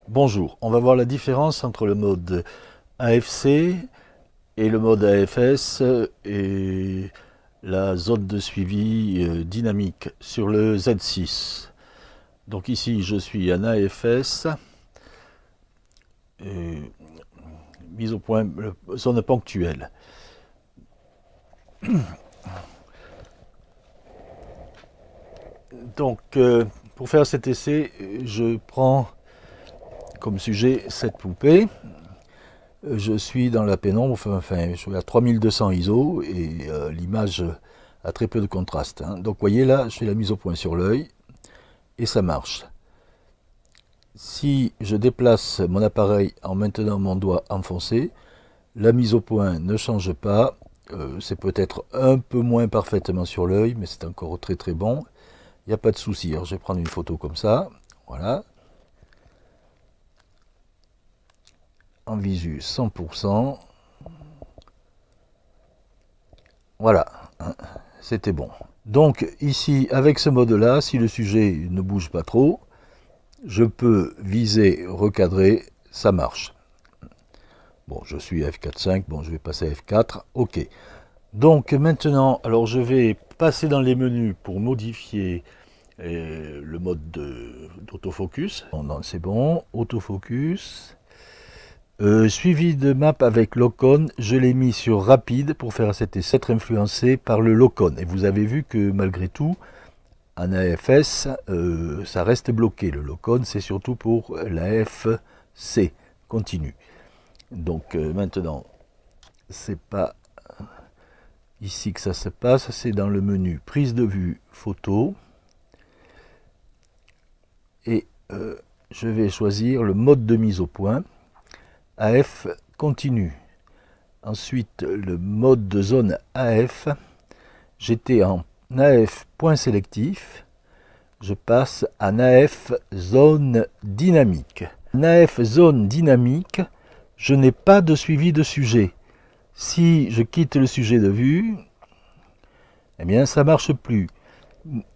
Bonjour, on va voir la différence entre le mode AFC et le mode AFS et la zone de suivi dynamique sur le Z6. Donc ici je suis en AFS, mise au point, zone ponctuelle. Donc pour faire cet essai, je prends comme sujet cette poupée. Je suis dans la pénombre, enfin je suis à 3200 ISO et l'image a très peu de contraste. Donc vous voyez là, je fais la mise au point sur l'œil et ça marche. Si je déplace mon appareil en maintenant mon doigt enfoncé, la mise au point ne change pas. C'est peut-être un peu moins parfaitement sur l'œil, mais c'est encore très très bon. Il n'y a pas de souci. Alors je vais prendre une photo comme ça. Voilà. En visu 100%. Voilà, c'était bon. Donc ici, avec ce mode-là, si le sujet ne bouge pas trop, je peux viser, recadrer, ça marche. Bon, je suis F4.5, bon, je vais passer à F4, ok. Donc maintenant, alors je vais passer dans les menus pour modifier le mode d'autofocus. Bon, c'est bon, autofocus. Suivi de map avec Locon, je l'ai mis sur rapide pour faire cet essai, être influencé par le Locon. Et vous avez vu que malgré tout, en AFS, ça reste bloqué. Le Locon, c'est surtout pour la FC, continue. Donc maintenant, c'est pas ici que ça se passe, c'est dans le menu prise de vue photo. Et je vais choisir le mode de mise au point. AF continue. Ensuite, le mode de zone AF. J'étais en AF point sélectif. Je passe en AF zone dynamique. En AF zone dynamique, je n'ai pas de suivi de sujet. Si je quitte le sujet de vue, eh bien ça ne marche plus.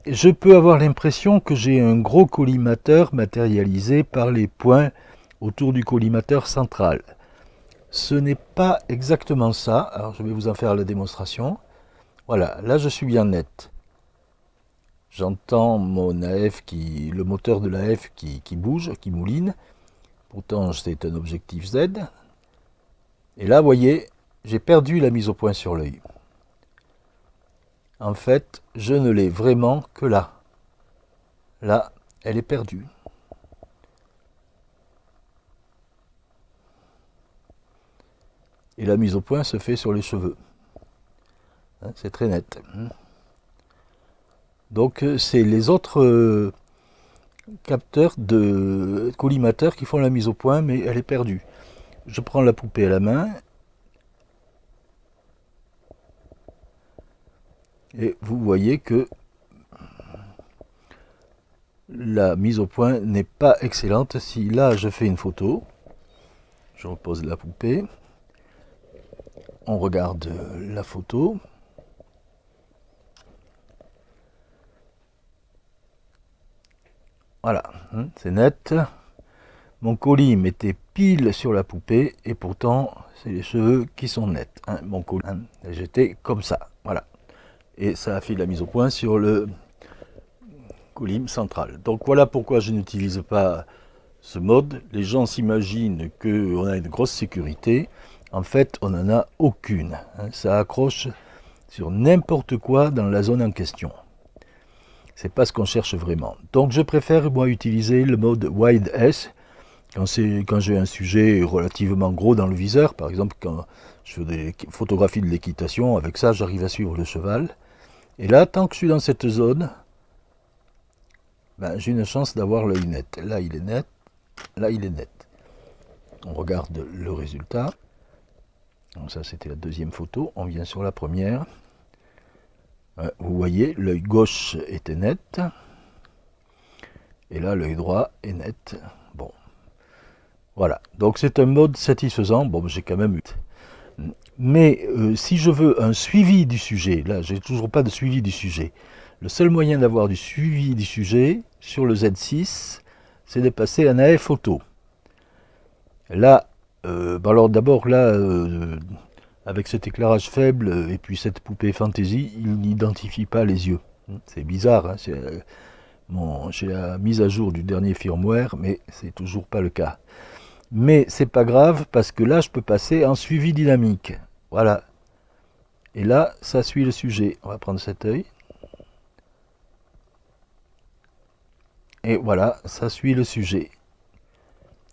Je peux avoir l'impression que j'ai un gros collimateur matérialisé par les points autour du collimateur central. Ce n'est pas exactement ça. Alors je vais vous en faire la démonstration. Voilà, là je suis bien net. J'entends mon AF le moteur de l'AF qui bouge, qui mouline. Pourtant c'est un objectif Z. Et là, vous voyez, j'ai perdu la mise au point sur l'œil. En fait, je ne l'ai vraiment que là. Là, elle est perdue. Et la mise au point se fait sur les cheveux. C'est très net. Donc c'est les autres capteurs de collimateur qui font la mise au point, mais elle est perdue. Je prends la poupée à la main. Et vous voyez que la mise au point n'est pas excellente. Si là je fais une photo, je repose la poupée. On regarde la photo. Voilà, c'est net. Mon colis mettait pile sur la poupée et pourtant c'est les cheveux qui sont nets. Mon colis, j'étais comme ça, voilà. Et ça a fait la mise au point sur le colis central. Donc voilà pourquoi je n'utilise pas ce mode. Les gens s'imaginent qu'on a une grosse sécurité. En fait, on n'en a aucune. Ça accroche sur n'importe quoi dans la zone en question. C'est pas ce qu'on cherche vraiment. Donc je préfère moi utiliser le mode Wide S quand j'ai un sujet relativement gros dans le viseur. Par exemple, quand je fais des photographies de l'équitation, avec ça j'arrive à suivre le cheval. Et là, tant que je suis dans cette zone, ben, j'ai une chance d'avoir l'œil net. Là il est net, là il est net. On regarde le résultat. Donc ça c'était la deuxième photo, on vient sur la première. Vous voyez, l'œil gauche était net. Et là, l'œil droit est net. Bon. Voilà. Donc c'est un mode satisfaisant. Bon, j'ai quand même eu. Mais si je veux un suivi du sujet, là, j'ai toujours pas de suivi du sujet. Le seul moyen d'avoir du suivi du sujet sur le Z6, c'est de passer en AF photo. Là, alors d'abord là, avec cet éclairage faible et puis cette poupée fantaisie, il n'identifie pas les yeux. C'est bizarre, hein, bon, j'ai la mise à jour du dernier firmware, mais c'est toujours pas le cas. Mais c'est pas grave parce que là, je peux passer en suivi dynamique. Voilà. Et là, ça suit le sujet. On va prendre cet œil. Et voilà, ça suit le sujet.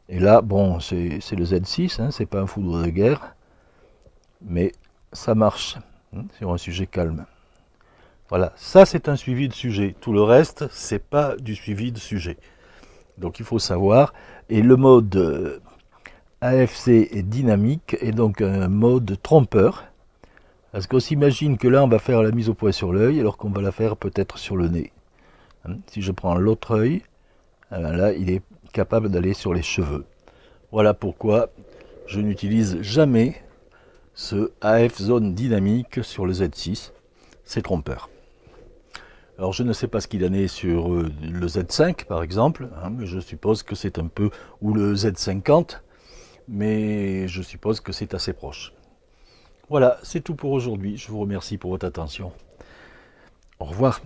Et là, bon, c'est le Z6, hein, c'est pas un foudre de guerre, mais ça marche sur un sujet calme. Voilà, ça c'est un suivi de sujet. Tout le reste, c'est pas du suivi de sujet. Donc il faut savoir. Et le mode AFC est dynamique et donc un mode trompeur. Parce qu'on s'imagine que là, on va faire la mise au point sur l'œil, alors qu'on va la faire peut-être sur le nez. Si je prends l'autre œil, là, il est capable d'aller sur les cheveux. Voilà pourquoi je n'utilise jamais ce AF zone dynamique sur le Z6. C'est trompeur. Alors je ne sais pas ce qu'il en est sur le Z5 par exemple, mais je suppose que c'est un peu, ou le Z50, mais je suppose que c'est assez proche. Voilà, c'est tout pour aujourd'hui. Je vous remercie pour votre attention. Au revoir.